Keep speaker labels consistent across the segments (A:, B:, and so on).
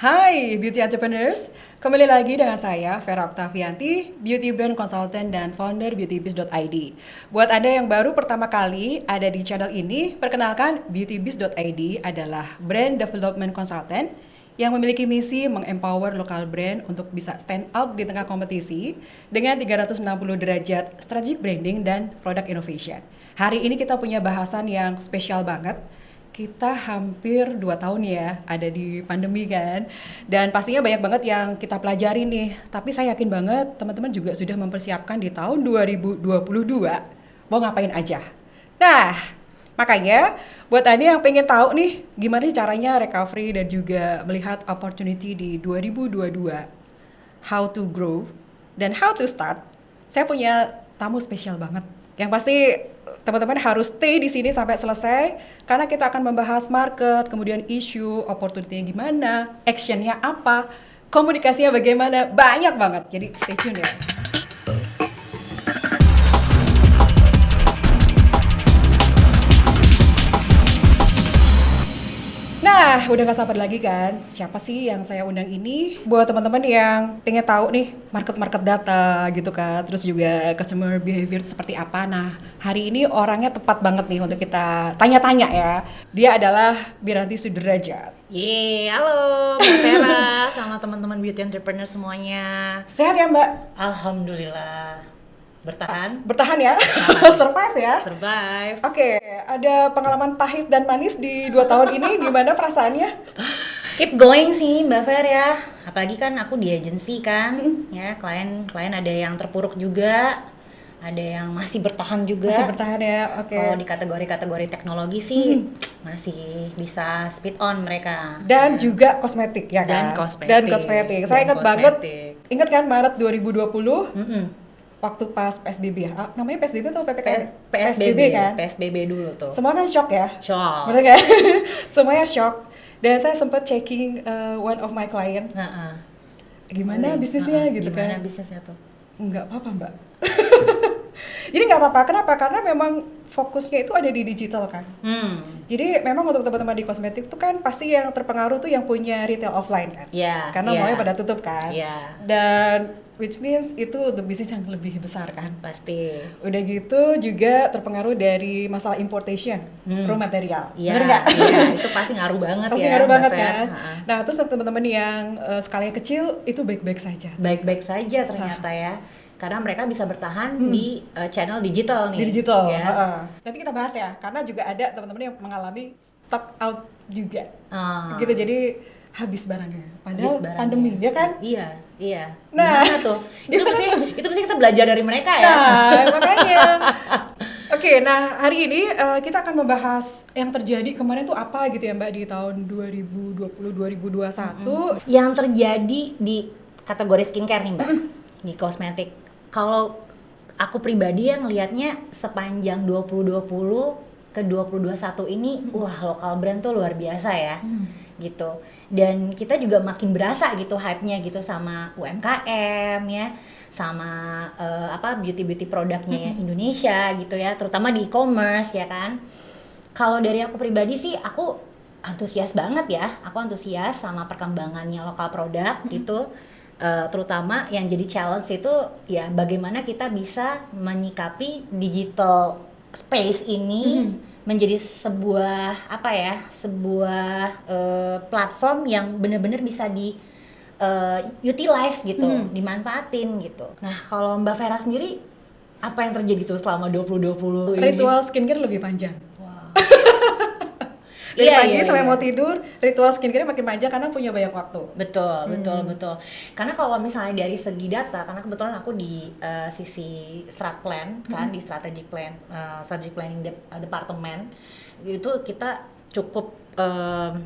A: Hai Beauty Entrepreneurs, kembali lagi dengan saya Vera Oktavianti, Beauty Brand Consultant dan founder beautybiz.id. Buat Anda yang baru pertama kali ada di channel ini, perkenalkan beautybiz.id adalah brand development consultant yang memiliki misi mengempower lokal brand untuk bisa stand out di tengah kompetisi dengan 360 derajat strategic branding dan product innovation. Hari ini kita punya bahasan yang spesial banget. Kita hampir 2 tahun ya ada di pandemi kan, dan pastinya banyak banget yang kita pelajari nih. Tapi saya yakin banget teman-teman juga sudah mempersiapkan di tahun 2022 mau ngapain aja. Nah, makanya buat Anda yang pengen tahu nih gimana sih caranya recovery dan juga melihat opportunity di 2022, how to grow dan how to start, saya punya tamu spesial banget. Yang pasti teman-teman harus stay di sini sampai selesai karena kita akan membahas market, kemudian isu, opportunity-nya gimana, action-nya apa, komunikasinya bagaimana, banyak banget. Jadi stay tune ya. Nah, udah gak sabar lagi kan, siapa sih yang saya undang ini? Buat teman-teman yang pengen tahu nih market data gitu kan, terus juga customer behavior seperti apa. Nah, hari ini orangnya tepat banget nih untuk kita tanya-tanya ya. Dia adalah Biranti Sudrajat.
B: Halo Mbak Vera sama teman-teman beauty entrepreneur semuanya.
A: Sehat ya Mbak?
B: Alhamdulillah. Bertahan?
A: Bertahan ya? Survive ya?
B: Survive.
A: Oke, ada pengalaman pahit dan manis di 2 tahun ini, gimana perasaannya?
B: Keep going sih Mbak Vera ya. Apalagi kan aku di agency kan, ya klien ada yang terpuruk juga, ada yang masih bertahan juga.
A: Masih bertahan ya, oke.
B: Kalau di kategori teknologi sih masih bisa speed on mereka.
A: Dan juga kosmetik ya kan? Dan kosmetik. Saya ingat banget, ingat kan Maret 2020? Waktu pas PSBB ya, namanya PSBB atau PPKM?
B: PSBB
A: kan?
B: PSBB dulu tuh.
A: Semua kan shock ya?
B: Shock.
A: Bener kan? Semuanya shock. Dan saya sempat checking one of my client. Gimana bisnisnya gitu kan?
B: Gimana bisnisnya tuh?
A: Nggak apa-apa Mbak. Jadi nggak apa-apa, kenapa? Karena memang fokusnya itu ada di digital kan. Jadi memang untuk teman-teman di kosmetik tuh kan pasti yang terpengaruh tuh yang punya retail offline kan. Karena mallnya pada tutup kan. Dan which means itu untuk bisnis yang lebih besar kan.
B: Pasti.
A: Udah gitu juga terpengaruh dari masalah importation, raw material. Bener nggak?
B: Iya, itu pasti ngaruh banget
A: pasti
B: ya.
A: Pasti ngaruh banget kan. Nah terus untuk teman-teman yang skalanya kecil itu baik-baik saja.
B: Baik-baik saja ternyata ya. Karena mereka bisa bertahan di channel digital nih.
A: Di digital.
B: Ya.
A: Nanti kita bahas ya, karena juga ada teman-teman yang mengalami stock out juga. Gitu, jadi habis barangnya. Padahal pandemi ya kan?
B: Iya.
A: Nah,
B: gimana tuh? Itu pasti kita belajar dari mereka ya.
A: Nah, makanya. Oke, nah hari ini kita akan membahas yang terjadi kemarin tuh apa gitu ya Mbak di tahun 2020-2021.
B: Yang terjadi di kategori skincare nih Mbak, di kosmetik. Kalau aku pribadi yang ngelihatnya sepanjang 2020 ke 2021 ini, wah lokal brand tuh luar biasa ya, gitu. Dan kita juga makin berasa gitu hype-nya gitu sama UMKM ya, sama beauty produknya Indonesia gitu ya, terutama di e-commerce ya kan. Kalau dari aku pribadi sih, aku antusias banget ya, aku antusias sama perkembangannya lokal produk gitu. Terutama yang jadi challenge itu ya bagaimana kita bisa menyikapi digital space ini menjadi sebuah platform yang benar-benar bisa di utilize gitu, dimanfaatin gitu. Nah kalau Mbak Vera sendiri apa yang terjadi tuh selama 2020 ini?
A: Ritual skincare lebih panjang. Dari pagi sampai mau tidur, ritual skincare makin panjang karena punya banyak waktu.
B: Betul. Karena kalau misalnya dari segi data, karena kebetulan aku di sisi strat plan kan, di strategic planning department, itu kita cukup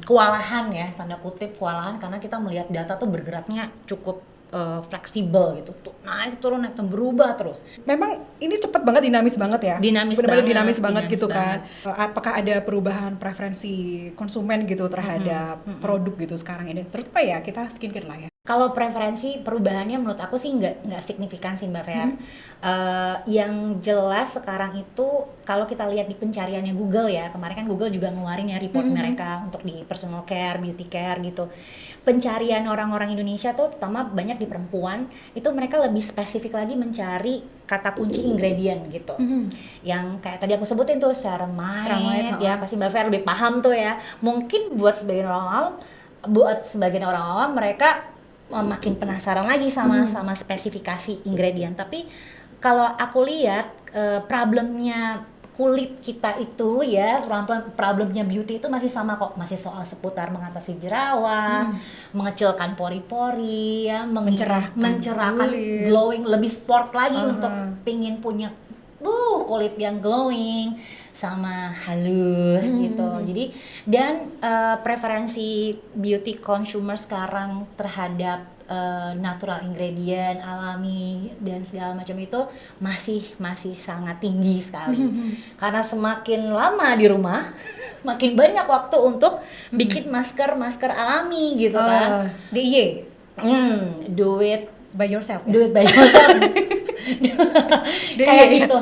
B: kewalahan ya, tanda kutip kewalahan, karena kita melihat data tuh bergeraknya cukup fleksibel gitu, tuh naik turun berubah terus.
A: Memang ini cepet banget, dinamis banget ya. Benar-benar dinamis banget gitu kan. Apakah ada perubahan preferensi konsumen gitu terhadap produk gitu sekarang ini? Terutama ya kita skincare lah ya.
B: Kalau preferensi perubahannya menurut aku sih nggak signifikan sih Mbak Fer. Yang jelas sekarang itu kalau kita lihat di pencariannya Google ya, kemarin kan Google juga ngeluarin ya report mereka untuk di personal care, beauty care gitu. Pencarian orang-orang Indonesia tuh terutama banyak di perempuan, itu mereka lebih spesifik lagi mencari kata kunci ingredient gitu. Yang kayak tadi aku sebutin tuh ceramide ya, pasti Mbak Fer lebih paham tuh ya. Mungkin buat sebagian orang awam mereka makin penasaran lagi sama spesifikasi ingredient. Tapi kalau aku lihat problemnya kulit kita itu ya, problemnya beauty itu masih sama kok, masih soal seputar mengatasi jerawat, mengecilkan pori-pori ya, mencerahkan
A: kulit,
B: glowing, lebih sport lagi untuk pingin punya kulit yang glowing sama halus gitu. Jadi dan preferensi beauty consumer sekarang terhadap natural ingredient alami dan segala macam itu masih sangat tinggi sekali. Karena semakin lama di rumah makin banyak waktu untuk bikin masker alami gitu kan.
A: DIY,
B: Do it
A: by yourself ya?
B: Do it by yourself. Kayak
A: Iya.
B: gitu.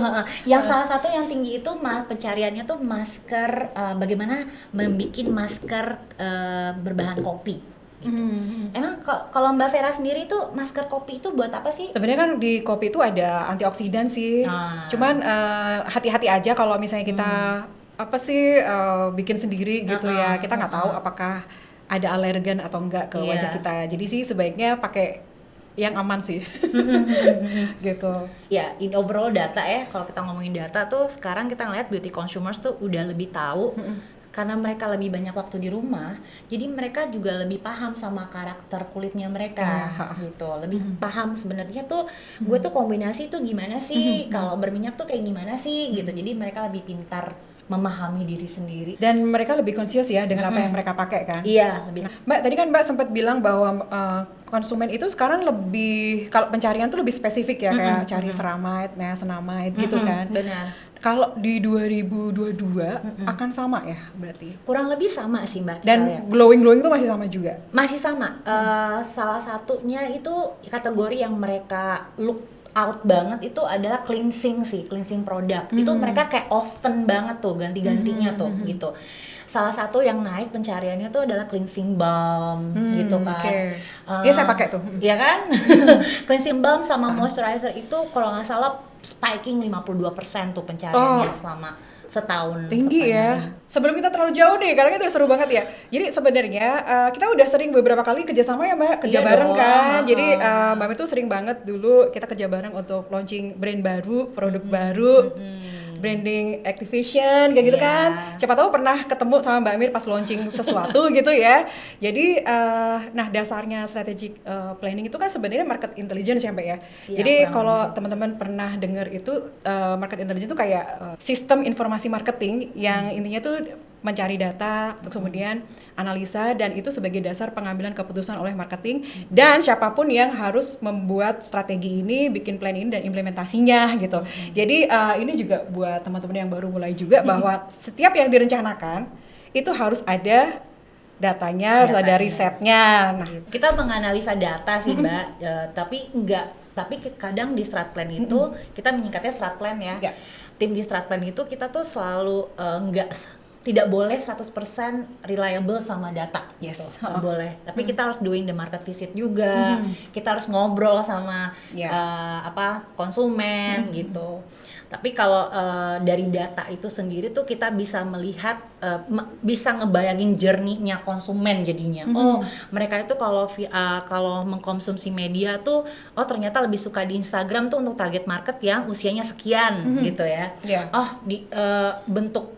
B: Yang salah satu yang tinggi itu pencariannya tuh masker, bagaimana membuat masker berbahan kopi gitu. Emang kalau Mbak Vera sendiri tuh masker kopi itu buat apa sih?
A: Sebenarnya kan di kopi itu ada antioksidan sih. Cuman hati-hati aja kalau misalnya kita bikin sendiri gitu ya. Kita nggak tahu apakah ada alergen atau enggak ke wajah kita. Jadi sih sebaiknya pakai yang aman sih. Gitu.
B: Ya, in overall data ya, kalau kita ngomongin data tuh sekarang kita ngeliat beauty consumers tuh udah lebih tahu karena mereka lebih banyak waktu di rumah, jadi mereka juga lebih paham sama karakter kulitnya mereka gitu, lebih paham sebenarnya tuh gue tuh kombinasi tuh gimana sih, kalau berminyak tuh kayak gimana sih gitu, jadi mereka lebih pintar memahami diri sendiri
A: dan mereka lebih conscious ya dengan apa yang mereka pakai kan.
B: Iya, lebih.
A: Mbak, tadi kan Mbak sempat bilang bahwa konsumen itu sekarang lebih, kalau pencarian tuh lebih spesifik ya, kayak cari ceramide, niacinamide gitu kan.
B: Benar.
A: Kalau di 2022 akan sama ya berarti?
B: Kurang lebih sama sih Mbak.
A: Dan glowing itu masih sama juga?
B: Masih sama. Salah satunya itu kategori yang mereka look out banget itu adalah cleansing produk. Itu mereka kayak often banget tuh ganti-gantinya tuh gitu. Salah satu yang naik pencariannya tuh adalah cleansing balm gitu kan.
A: Iya, saya pakai tuh.
B: Iya kan? Cleansing balm sama moisturizer itu kalau nggak salah spiking 52% tuh pencariannya selama setahun.
A: Tinggi ya. Sebelum kita terlalu jauh deh, karena itu seru banget ya. Jadi sebenarnya kita udah sering beberapa kali kerjasama ya Mbak, kerja bareng kan. Jadi Mbak Mir tuh sering banget dulu kita kerja bareng untuk launching brand baru, produk baru. Branding activation kayak gitu kan. Siapa tahu pernah ketemu sama Mbak Mir pas launching sesuatu gitu ya. Jadi nah dasarnya strategic planning itu kan sebenarnya market intelligence ya Mbak ya. Jadi kalau teman-teman pernah dengar itu market intelligence itu kayak sistem informasi marketing yang intinya tuh mencari data, terus kemudian analisa, dan itu sebagai dasar pengambilan keputusan oleh marketing dan siapapun yang harus membuat strategi ini, bikin plan ini dan implementasinya gitu. Jadi ini juga buat teman-teman yang baru mulai juga bahwa setiap yang direncanakan itu harus ada datanya, harus ada risetnya. Nah,
B: kita menganalisa data sih Mbak, tapi kadang di strat plan itu kita menyingkatnya strat plan ya. Tim di strat plan itu kita tuh selalu tidak boleh 100% reliable sama data gitu. Nggak boleh. Tapi kita harus doing the market visit juga. Kita harus ngobrol sama konsumen gitu. Tapi kalau dari data itu sendiri tuh kita bisa melihat, bisa ngebayangin journey-nya konsumen jadinya. Oh, mereka itu kalau mengkonsumsi media tuh, oh ternyata lebih suka di Instagram tuh untuk target market yang usianya sekian gitu ya. Oh,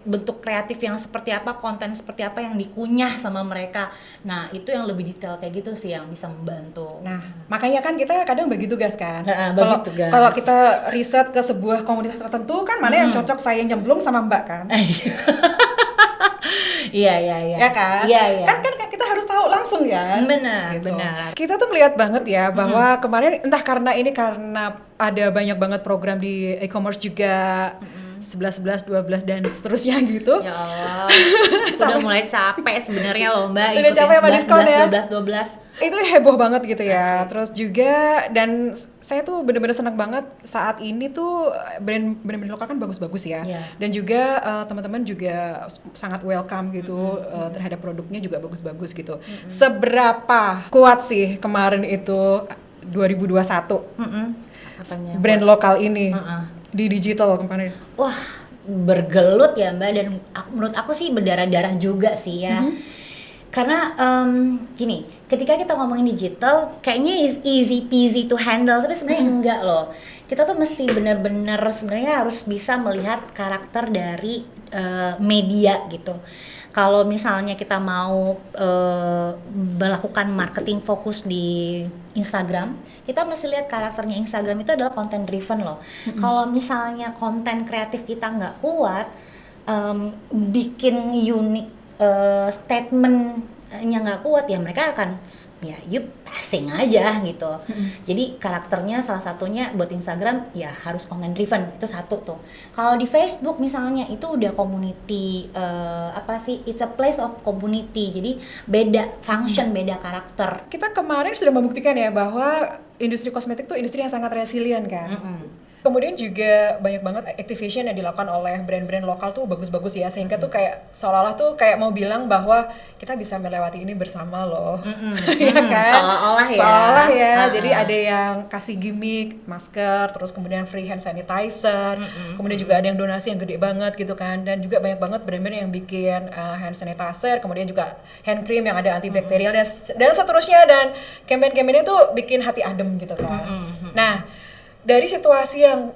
B: bentuk kreatif yang seperti apa, konten seperti apa yang dikunyah sama mereka. Nah, itu yang lebih detail kayak gitu sih yang bisa membantu.
A: Nah, makanya kan kita kadang bagi tugas kan.
B: Kalau
A: kita riset ke sebuah komunitas tertentu kan mana yang cocok saya nyemplung sama Mbak kan.
B: Iya.
A: Ya kan?
B: Iya.
A: Kan kita harus tahu langsung ya.
B: Benar.
A: Kita tuh ngeliat banget ya bahwa kemarin entah karena ada banyak banget program di e-commerce juga. 11, 11, 12 dan seterusnya gitu.
B: Ya Allah, aku udah mulai capek sebenarnya loh Mbak.
A: Udah capek sama diskon ya?
B: 12.
A: Itu heboh banget gitu ya.
B: Asli.
A: Terus juga, dan saya tuh bener-bener senang banget saat ini tuh brand lokal kan bagus-bagus ya.
B: Iya.
A: Dan juga teman-teman juga sangat welcome gitu terhadap produknya juga bagus-bagus gitu. Seberapa kuat sih kemarin itu 2021
B: Apanya?
A: brand lokal ini
B: Heeh.
A: di digital kemarin?
B: Wah, bergelut ya Mbak, dan menurut aku sih berdarah-darah juga sih ya. Karena gini, ketika kita ngomongin digital, kayaknya is easy peasy to handle, tapi sebenarnya enggak loh. Kita tuh mesti benar-benar sebenarnya harus bisa melihat karakter dari media gitu. Kalau misalnya kita mau melakukan marketing fokus di Instagram, kita mesti lihat karakternya Instagram itu adalah content driven loh. Kalau misalnya konten kreatif kita nggak kuat, bikin unik statementnya nggak kuat, ya mereka akan ya you passing aja gitu. Jadi karakternya salah satunya buat Instagram ya harus content driven, itu satu tuh. Kalau di Facebook misalnya itu udah community, it's a place of community, jadi beda function, beda karakter.
A: Kita kemarin sudah membuktikan ya bahwa industri kosmetik tuh industri yang sangat resilient kan. Kemudian juga banyak banget activation yang dilakukan oleh brand-brand lokal tuh bagus-bagus ya, sehingga tuh kayak seolah-olah tuh kayak mau bilang bahwa kita bisa melewati ini bersama loh. Ya kan?
B: Seolah-olah ya.
A: Seolah ya. Jadi ada yang kasih gimmick masker, terus kemudian free hand sanitizer, kemudian juga ada yang donasi yang gede banget gitu kan, dan juga banyak banget brand-brand yang bikin hand sanitizer, kemudian juga hand cream yang ada antibakterial dan seterusnya, dan campaign-campaignnya tuh bikin hati adem gitu kan. Nah, dari situasi yang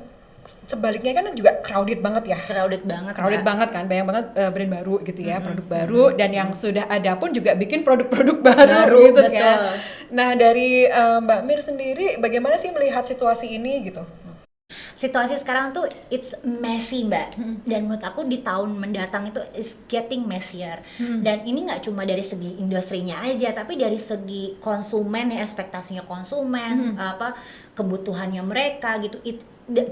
A: sebaliknya kan juga crowded banget ya.
B: Crowded banget
A: Kan, banyak banget brand baru gitu ya, produk baru, dan yang sudah ada pun juga bikin produk-produk baru gitu
B: betul.
A: kan. Nah, dari Mbak Mir sendiri bagaimana sih melihat situasi ini gitu?
B: Situasi sekarang tuh it's messy Mbak, dan menurut aku di tahun mendatang itu is getting messier. Dan ini nggak cuma dari segi industrinya aja, tapi dari segi konsumen ya, ekspektasinya konsumen, kebutuhannya mereka gitu,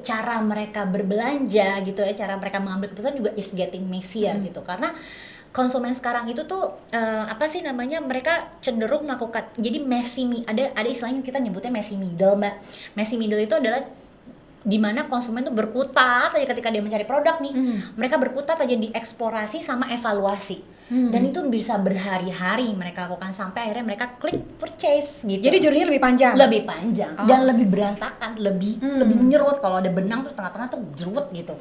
B: cara mereka berbelanja gitu ya, cara mereka mengambil keputusan juga is getting messier gitu. Karena konsumen sekarang itu tuh mereka cenderung melakukan, jadi ada istilahnya kita nyebutnya messy middle Mbak. Messy middle itu adalah dimana konsumen tuh berkutat aja ketika dia mencari produk nih, mereka berkutat aja di eksplorasi sama evaluasi, dan itu bisa berhari-hari mereka lakukan sampai akhirnya mereka klik purchase gitu.
A: Jadi journey-nya lebih panjang
B: Dan lebih berantakan, lebih menyerut. Kalau ada benang tuh tengah-tengah tuh jerut gitu.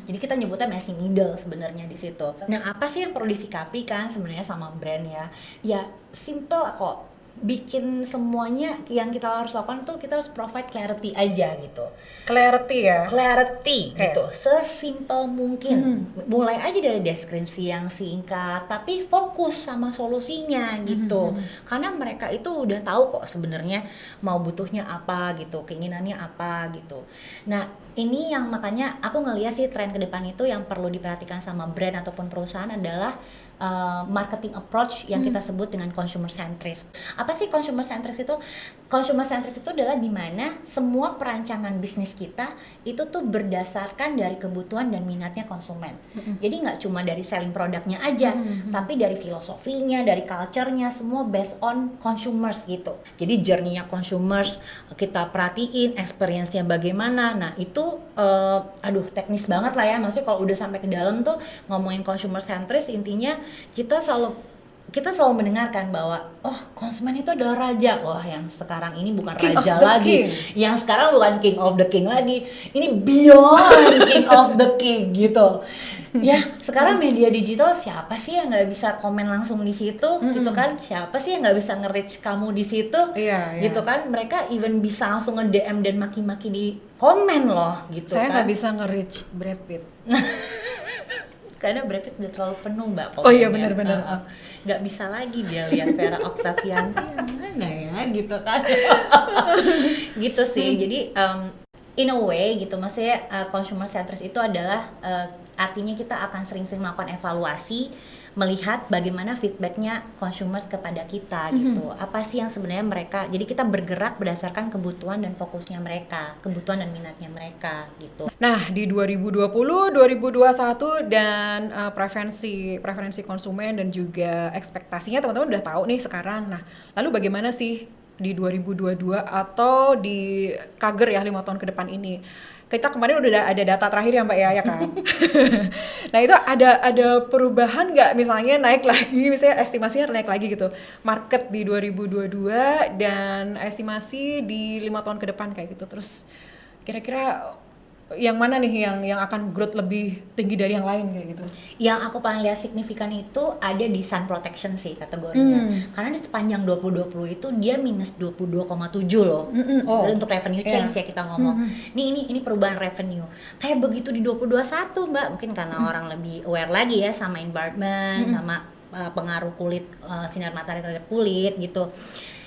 B: Jadi kita nyebutnya messy middle sebenarnya di situ. Nah, apa sih yang perlu disikapi kan sebenarnya sama brand ya? Ya simple kok. Bikin semuanya yang kita harus lakukan tuh kita harus provide clarity aja gitu.
A: Clarity
B: Gitu, sesimpel mungkin. Mulai aja dari deskripsi yang singkat tapi fokus sama solusinya gitu. Karena mereka itu udah tahu kok sebenarnya mau butuhnya apa gitu, keinginannya apa gitu. Nah, ini yang makanya aku ngeliat sih tren ke depan itu yang perlu diperhatikan sama brand ataupun perusahaan adalah marketing approach yang kita sebut dengan consumer centric. Apa sih consumer centric itu? Consumer centric itu adalah dimana semua perancangan bisnis kita itu tuh berdasarkan dari kebutuhan dan minatnya konsumen. Jadi nggak cuma dari selling produknya aja, tapi dari filosofinya, dari culture-nya, semua based on consumers gitu. Jadi journey-nya consumers kita perhatiin, experience-nya bagaimana. Nah itu teknis banget lah ya. Maksudnya kalau udah sampai ke dalam tuh ngomongin consumer centric, intinya kita selalu mendengarkan bahwa konsumen itu adalah raja. Wah, yang sekarang ini bukan
A: King
B: raja
A: of the
B: lagi.
A: king.
B: Yang sekarang bukan king of the king lagi. Ini beyond king of the king gitu. Ya, sekarang media digital siapa sih yang nggak bisa komen langsung di situ gitu kan? Siapa sih yang nggak bisa nge-reach kamu di situ?
A: Iya.
B: Gitu kan? Mereka even bisa langsung nge-DM dan maki-maki di komen loh gitu.
A: Saya
B: kan?
A: nggak bisa nge-reach Brad Pitt.
B: Karena Brad Pitt udah terlalu penuh Mbak.
A: Oh iya,
B: pokoknya.
A: benar-benar.
B: Nggak bisa lagi dia lihat Vera Octavianti yang mana ya gitu kan. Gitu sih. Jadi in a way gitu, maksudnya consumer centric itu adalah artinya kita akan sering-sering melakukan evaluasi melihat bagaimana feedbacknya consumers kepada kita gitu. Apa sih yang sebenarnya mereka, jadi kita bergerak berdasarkan kebutuhan dan fokusnya mereka, kebutuhan dan minatnya mereka gitu.
A: Nah, di 2020, 2021 dan preferensi konsumen dan juga ekspektasinya teman-teman udah tahu nih sekarang. Nah, lalu bagaimana sih di 2022 atau di Kager ya 5 tahun ke depan ini? Kita kemarin udah ada data terakhir ya Mbak ya kan? Nah itu ada perubahan nggak, misalnya naik lagi, misalnya estimasinya naik lagi gitu, market di 2022 dan estimasi di 5 tahun ke depan kayak gitu. Terus kira-kira yang mana nih yang akan growth lebih tinggi dari yang lain kayak gitu?
B: Yang aku paling lihat signifikan itu ada di sun protection sih kategorinya. Karena di sepanjang 2020 itu dia minus 22,7 loh.
A: Oh.
B: Untuk revenue change ya kita ngomong. Ini perubahan revenue. Kayak begitu di 2021 Mbak, mungkin karena orang lebih aware lagi ya sama environment, sama pengaruh kulit, sinar matahari terhadap kulit gitu.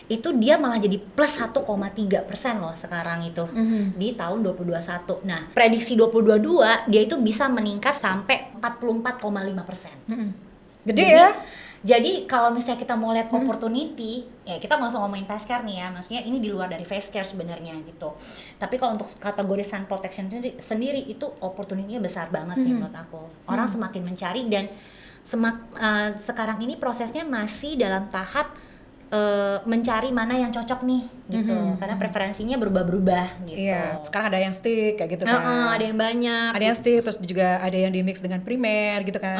B: Itu dia malah jadi plus 1,3% loh sekarang itu di tahun 2021. Nah, prediksi 2022 dia itu bisa meningkat sampai 44,5%.
A: Gede ya?
B: Jadi kalau misalnya kita mau lihat opportunity, ya kita nggak usah ngomongin face care nih ya, maksudnya ini di luar dari face care sebenarnya gitu. Tapi kalau untuk kategori sun protection sendiri itu opportunity-nya besar banget sih menurut aku. Orang semakin mencari dan sekarang ini prosesnya masih dalam tahap mencari mana yang cocok nih gitu, karena preferensinya berubah-ubah gitu.
A: Iya, sekarang ada yang stick kayak gitu kan.
B: Ada yang banyak.
A: Ada yang stick, terus juga ada yang di mix dengan primer gitu kan.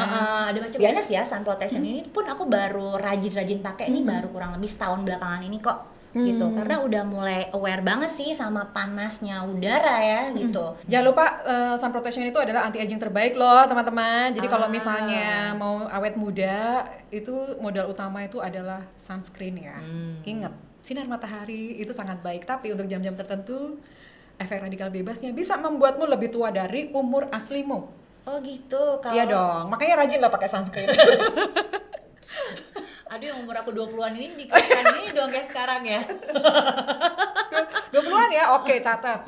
B: Ada macam. Biasa ya sun protection ini pun aku baru rajin pakai ini baru kurang lebih setahun belakangan ini kok. Gitu, karena udah mulai aware banget sih sama panasnya udara ya gitu.
A: Jangan lupa sun protection itu adalah anti aging terbaik loh teman-teman. Jadi kalau misalnya mau awet muda, itu modal utama itu adalah sunscreen ya. Ingat, sinar matahari itu sangat baik, tapi untuk jam-jam tertentu efek radikal bebasnya bisa membuatmu lebih tua dari umur aslimu.
B: Oh gitu.
A: Iya dong, makanya rajin lah pakai sunscreen.
B: Aduh, yang umur aku 20-an ini dikatakan ini dong kayak sekarang ya.
A: 20-an ya, oke catat.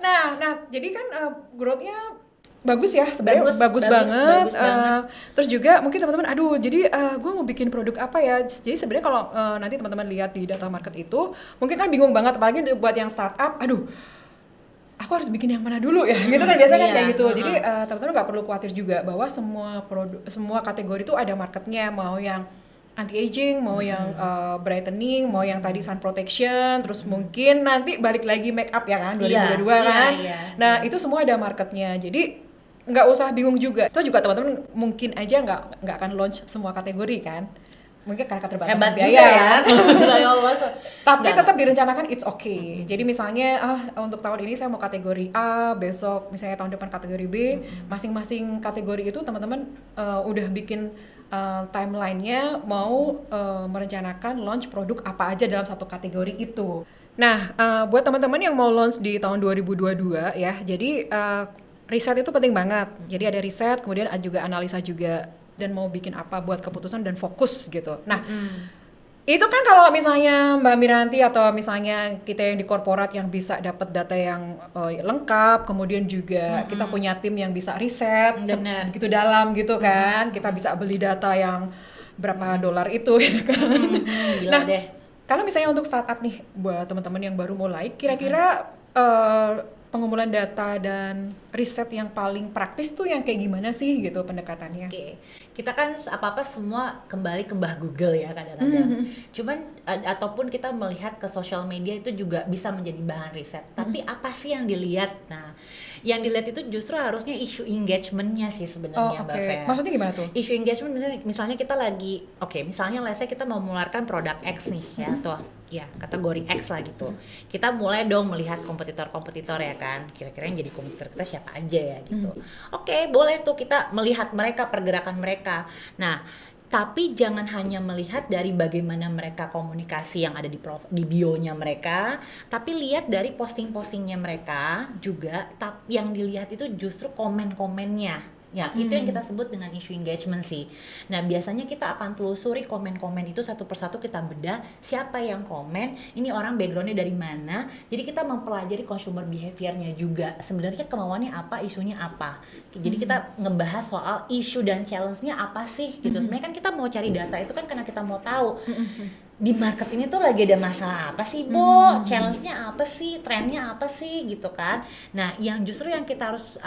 A: Nah, jadi kan growth-nya bagus ya, sebenarnya bagus banget. Terus juga mungkin teman-teman, aduh, jadi gue mau bikin produk apa ya? Jadi sebenarnya kalau nanti teman-teman lihat di data market itu, mungkin kan bingung banget, apalagi buat yang startup, aduh, aku harus bikin yang mana dulu ya, gitu kan biasanya kan kayak gitu. Jadi teman-teman nggak perlu khawatir juga bahwa semua kategori itu ada marketnya, mau yang anti-aging, mau yang brightening, mau yang tadi sun protection, terus mungkin nanti balik lagi make up ya kan, 2022 kan. Nah itu semua ada marketnya, jadi nggak usah bingung juga. Itu juga teman-teman mungkin aja nggak akan launch semua kategori kan, mungkin karena keterbatasan biaya ya. Tapi tetap direncanakan, it's okay. Jadi misalnya untuk tahun ini saya mau kategori A, besok misalnya tahun depan kategori B, masing-masing kategori itu teman-teman udah bikin timeline-nya mau merencanakan launch produk apa aja dalam satu kategori itu. Nah, buat teman-teman yang mau launch di tahun 2022 ya, jadi riset itu penting banget. Jadi ada riset, kemudian juga analisa juga, dan mau bikin apa buat keputusan dan fokus gitu. Nah, itu kan kalau misalnya Mbak Miranti atau misalnya kita yang di korporat yang bisa dapat data yang lengkap, kemudian juga kita punya tim yang bisa riset begitu dalam gitu kan, kita bisa beli data yang berapa dolar itu gitu kan. Nah, kalau misalnya untuk startup nih, buat teman-teman yang baru mulai, kira-kira pengumpulan data dan riset yang paling praktis tuh yang kayak gimana sih gitu pendekatannya?
B: Oke. Kita kan apa-apa semua kembali ke Mbah Google ya kadang-kadang. Cuman ataupun kita melihat ke sosial media itu juga bisa menjadi bahan riset. Tapi apa sih yang dilihat? Nah, yang dilihat itu justru harusnya isu engagement-nya sih sebenarnya, Mbak Fer.
A: Maksudnya gimana tuh?
B: Isu engagement misalnya kita lagi, misalnya let's say kita mau mengeluarkan produk X nih ya, atau ya kategori X lah gitu. Kita mulai dong melihat kompetitor-kompetitor ya kan. Kira-kira yang jadi kompetitor kita siapa aja ya gitu. Boleh tuh kita melihat mereka, pergerakan mereka. Nah, tapi jangan hanya melihat dari bagaimana mereka komunikasi yang ada di bio-nya mereka, tapi lihat dari posting-postingnya mereka juga. Yang dilihat itu justru komen-komennya Ya, itu yang kita sebut dengan issue engagement sih. Nah, biasanya kita akan telusuri komen-komen itu satu persatu, kita bedah siapa yang komen, ini orang backgroundnya dari mana. Jadi kita mempelajari consumer behavior-nya juga. Sebenarnya kemauannya apa, isunya apa. Jadi kita ngebahas soal isu dan challenge-nya apa sih gitu. Sebenarnya kan kita mau cari data itu kan karena kita mau tahu di market ini tuh lagi ada masalah apa sih, challenge-nya apa sih, trennya apa sih gitu kan. Nah, yang justru yang kita harus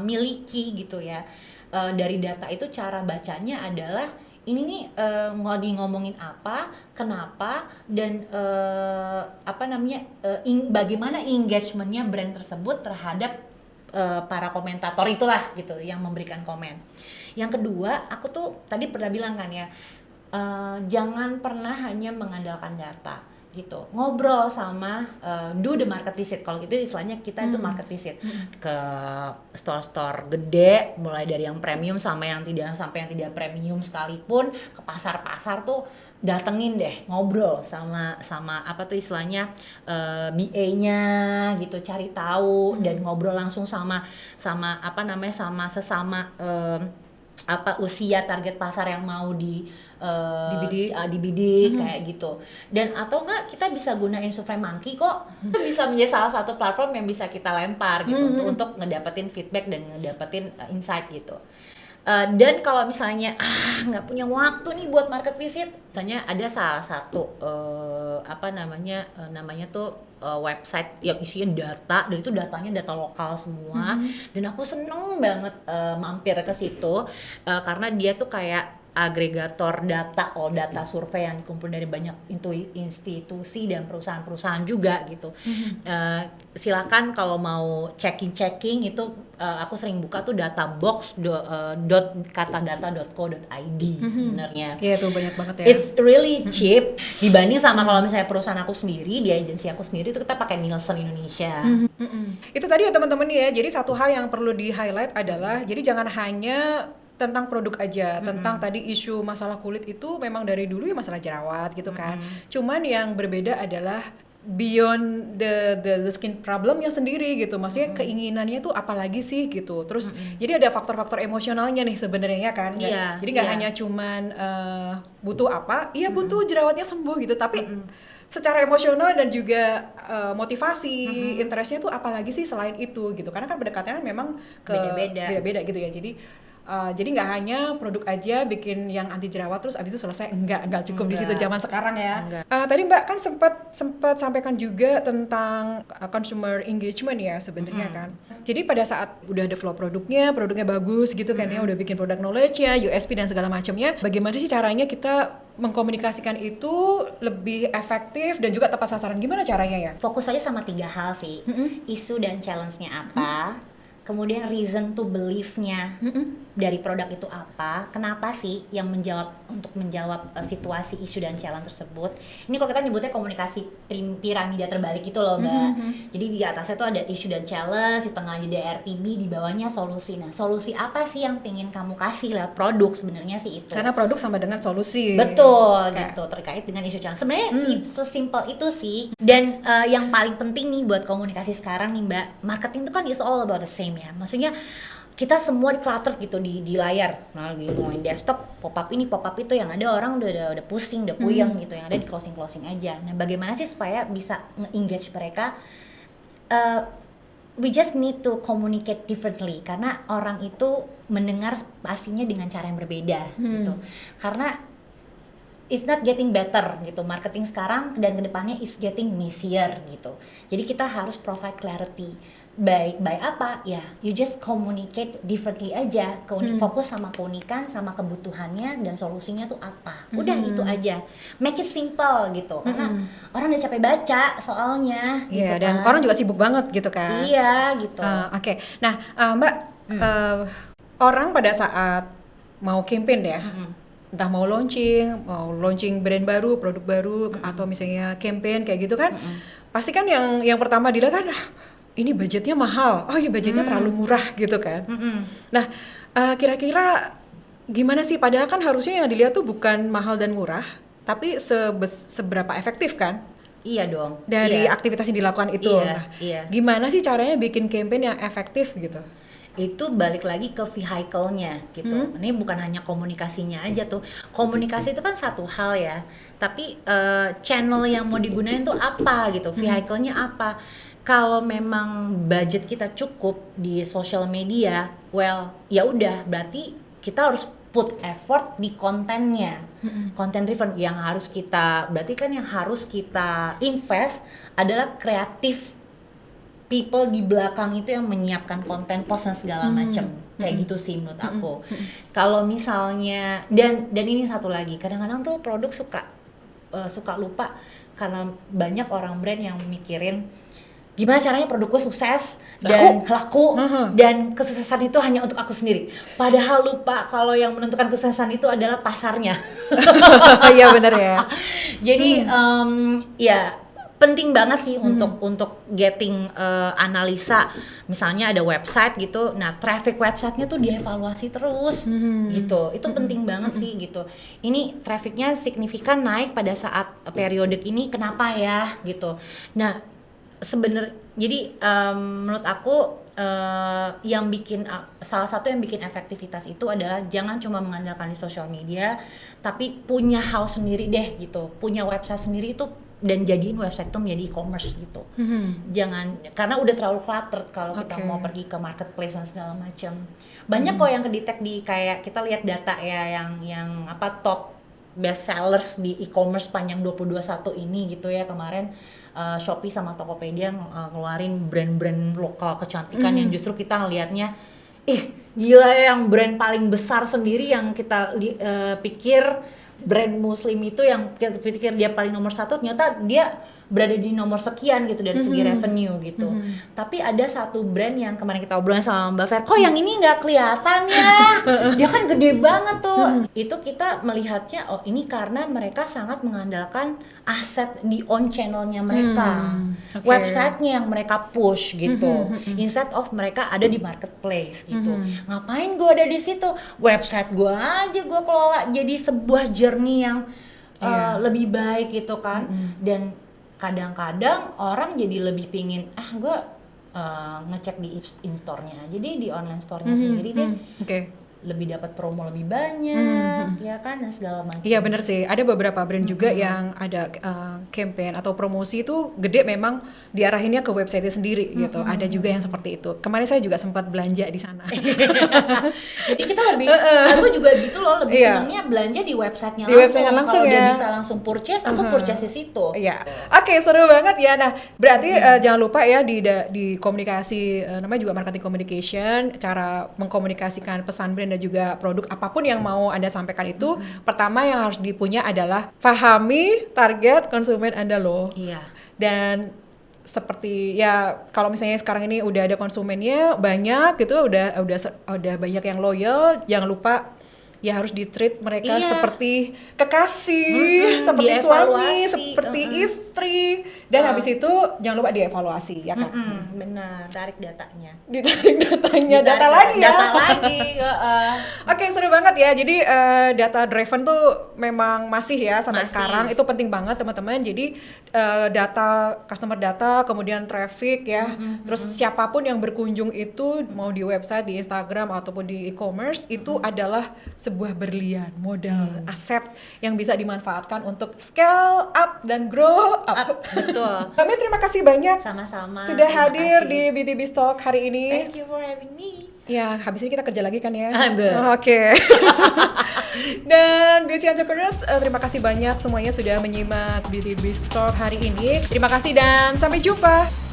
B: miliki gitu ya dari data itu, cara bacanya adalah ini nih lagi ngomongin apa, kenapa, dan bagaimana engagement-nya brand tersebut terhadap para komentator itulah gitu yang memberikan komen. Yang kedua, aku tuh tadi pernah bilang kan ya, jangan pernah hanya mengandalkan data gitu, ngobrol sama do the market visit. Kalau gitu istilahnya kita itu market visit ke store-store gede, mulai dari yang premium sampai yang tidak premium sekalipun, ke pasar-pasar tuh datengin deh, ngobrol sama istilahnya BA-nya gitu, cari tahu dan ngobrol langsung sama sesama usia target pasar yang mau dibidik kayak gitu. Dan atau enggak kita bisa gunain SurveyMonkey kok. Itu bisa menjadi salah satu platform yang bisa kita lempar gitu untuk ngedapetin feedback dan ngedapetin insight gitu. Dan kalau misalnya nggak punya waktu nih buat market visit, misalnya ada salah satu website yang isinya data, dan itu datanya data lokal semua, dan aku seneng banget mampir ke situ karena dia tuh kayak agregator data survei yang dikumpul dari banyak institusi dan perusahaan-perusahaan juga gitu. Silakan kalau mau checking itu aku sering buka tuh databox.katadata.co.id sebenarnya.
A: Iya tuh banyak banget ya.
B: It's really cheap dibanding sama kalau misalnya perusahaan aku sendiri, di agensi aku sendiri itu kita pakai Nielsen Indonesia.
A: Itu tadi ya teman-teman ya. Jadi satu hal yang perlu di-highlight adalah jadi jangan hanya tentang produk aja, tentang tadi isu masalah kulit itu memang dari dulu ya masalah jerawat gitu kan. Cuman yang berbeda adalah beyond the skin problemnya sendiri gitu. Maksudnya keinginannya tuh apa lagi sih gitu. Terus jadi ada faktor-faktor emosionalnya nih sebenarnya kan. Jadi nggak hanya cuman butuh apa, iya butuh jerawatnya sembuh gitu, tapi secara emosional dan juga motivasi, interestnya tuh apa lagi sih selain itu gitu. Karena kan pendekatannya memang beda-beda gitu ya. Jadi nggak hanya produk aja bikin yang anti jerawat terus abis itu selesai, enggak cukup di situ zaman sekarang ya. Tadi Mbak kan sempat sampaikan juga tentang consumer engagement ya sebenarnya kan. Jadi pada saat udah develop produknya bagus gitu kan ya, udah bikin produk knowledge-nya, USP dan segala macamnya, bagaimana sih caranya kita mengkomunikasikan itu lebih efektif dan juga tepat sasaran? Gimana caranya ya?
B: Fokus aja sama 3 hal sih. Isu dan challenge-nya apa, kemudian reason to believe-nya dari produk itu apa, kenapa sih yang untuk menjawab situasi isu dan challenge tersebut. Ini kalau kita nyebutnya komunikasi piramida terbalik gitu loh Mbak. Jadi di atasnya tuh ada isu dan challenge, di tengahnya ada RTB, di bawahnya solusi. Nah, solusi apa sih yang pengen kamu kasih lewat produk sebenarnya sih itu.
A: Karena produk sama dengan solusi.
B: Betul gitu, terkait dengan isu challenge. Sebenarnya sesimpel itu sih. Dan yang paling penting nih buat komunikasi sekarang nih Mbak, marketing itu kan is all about the same ya. Maksudnya kita semua di-cluttered gitu di layar. Nah, lagi ngomongin desktop, pop-up ini, pop-up itu, yang ada orang udah pusing, udah puyeng gitu, yang ada di closing aja. Nah, bagaimana sih supaya bisa nge-engage mereka? We just need to communicate differently, karena orang itu mendengar pastinya dengan cara yang berbeda gitu. Karena it's not getting better gitu, marketing sekarang dan kedepannya is getting messier gitu. Jadi kita harus provide clarity. By apa? Ya, you just communicate differently aja. Fokus sama keunikan, sama kebutuhannya dan solusinya tuh apa. Udah itu aja. Make it simple gitu. Karena orang udah capek baca soalnya.
A: Iya,
B: gitu
A: dan
B: kan.
A: orang juga sibuk banget gitu kan.
B: Iya, gitu.
A: Oke. Nah, Mbak, orang pada saat mau campaign ya, entah mau launching brand baru, produk baru, atau misalnya campaign kayak gitu kan, pasti kan yang pertama dilihat kan, ini budgetnya mahal, ini budgetnya terlalu murah gitu kan. Nah, kira-kira gimana sih? Padahal kan harusnya yang dilihat tuh bukan mahal dan murah, tapi seberapa efektif kan?
B: Iya dong.
A: Dari aktivitas yang dilakukan itu.
B: Iya,
A: Nah, gimana sih caranya bikin campaign yang efektif gitu?
B: itu balik lagi ke vehicle-nya gitu. Ini bukan hanya komunikasinya aja tuh. Komunikasi itu kan satu hal ya, tapi channel yang mau digunain tuh apa gitu, vehicle-nya apa. Kalau memang budget kita cukup di social media, well, ya udah berarti kita harus put effort di kontennya. Content driven yang harus kita, berarti kan yang harus kita invest adalah kreatif people di belakang itu yang menyiapkan konten post dan segala macam. Kayak gitu sih menurut aku. Kalau misalnya dan ini satu lagi, kadang-kadang tuh produk suka lupa karena banyak orang brand yang mikirin gimana caranya produkku sukses dan laku dan kesuksesan itu hanya untuk aku sendiri. Padahal lupa kalau yang menentukan kesuksesan itu adalah pasarnya.
A: Iya benar ya.
B: Jadi ya penting banget sih untuk getting analisa. Misalnya ada website gitu, nah traffic websitenya tuh dievaluasi terus gitu. Itu penting banget sih gitu. Ini trafficnya signifikan naik pada saat periodik ini, kenapa ya gitu. Nah sebenarnya jadi menurut aku yang bikin salah satu yang bikin efektivitas itu adalah jangan cuma mengandalkan di social media, tapi punya house sendiri deh gitu, punya website sendiri itu dan jadiin website itu menjadi e-commerce gitu. Jangan, karena udah terlalu cluttered kalau kita mau pergi ke marketplace dan segala macam. Banyak kok yang kedetek di kayak kita lihat data ya yang apa top best sellers di e-commerce panjang 2021 ini gitu ya kemarin. Shopee sama Tokopedia ngeluarin brand-brand lokal kecantikan yang justru kita ngelihatnya gila ya, yang brand paling besar sendiri yang kita pikir brand muslim itu yang kita pikir dia paling nomor satu, ternyata dia berada di nomor sekian gitu dari segi revenue gitu. Tapi ada satu brand yang kemarin kita obrolin sama Mbak Fer, kok yang ini nggak kelihatan ya? Dia kan gede banget tuh. Itu kita melihatnya, oh ini karena mereka sangat mengandalkan aset di on channelnya mereka, websitenya yang mereka push gitu. Instead of mereka ada di marketplace gitu. Ngapain gue ada di situ? Website gue aja gue kelola jadi sebuah journey yang lebih baik gitu kan. Dan kadang-kadang orang jadi lebih pingin gue ngecek di in-store-nya aja deh, di online store-nya sendiri deh. Lebih dapat promo lebih banyak, ya kan, dan segala macam.
A: Iya bener sih, ada beberapa brand juga yang ada campaign atau promosi itu gede memang diarahinnya ke website sendiri gitu. Ada juga yang seperti itu. Kemarin saya juga sempat belanja di sana.
B: Jadi kita lebih, aku juga gitu loh, lebih senangnya belanja di websitenya
A: di website langsung.
B: Kalau
A: ya.
B: dia bisa langsung purchase, aku purchase di situ.
A: Iya. Oke, seru banget ya. Nah, berarti jangan lupa ya di komunikasi, namanya juga marketing communication, cara mengkomunikasikan pesan brand dan juga produk apapun yang mau Anda sampaikan itu, pertama yang harus dipunya adalah pahami target konsumen Anda loh.
B: Iya.
A: Dan seperti ya kalau misalnya sekarang ini udah ada konsumennya banyak gitu, udah banyak yang loyal, jangan lupa ya harus di-treat mereka seperti kekasih, seperti suami, seperti istri, dan habis itu jangan lupa dievaluasi ya kan.
B: Benar, tarik datanya.
A: Ditarik datanya, data lagi ya.
B: Data lagi.
A: Oke, seru banget ya. Jadi data driven tuh memang masih ya sampai sekarang itu penting banget teman-teman. Jadi data customer data, kemudian traffic ya. Terus siapapun yang berkunjung itu mau di website, di Instagram ataupun di e-commerce itu adalah sebuah berlian, modal, aset yang bisa dimanfaatkan untuk scale up dan grow up. Betul. Kami terima kasih banyak.
B: Sama-sama.
A: Sudah hadir di BTB Talk hari ini.
B: Thank you for having me.
A: Ya, habis ini kita kerja lagi kan ya?
B: Oke.
A: Dan Beauty Entrepreneurs, terima kasih banyak semuanya sudah menyimak BTB Talk hari ini. Terima kasih dan sampai jumpa.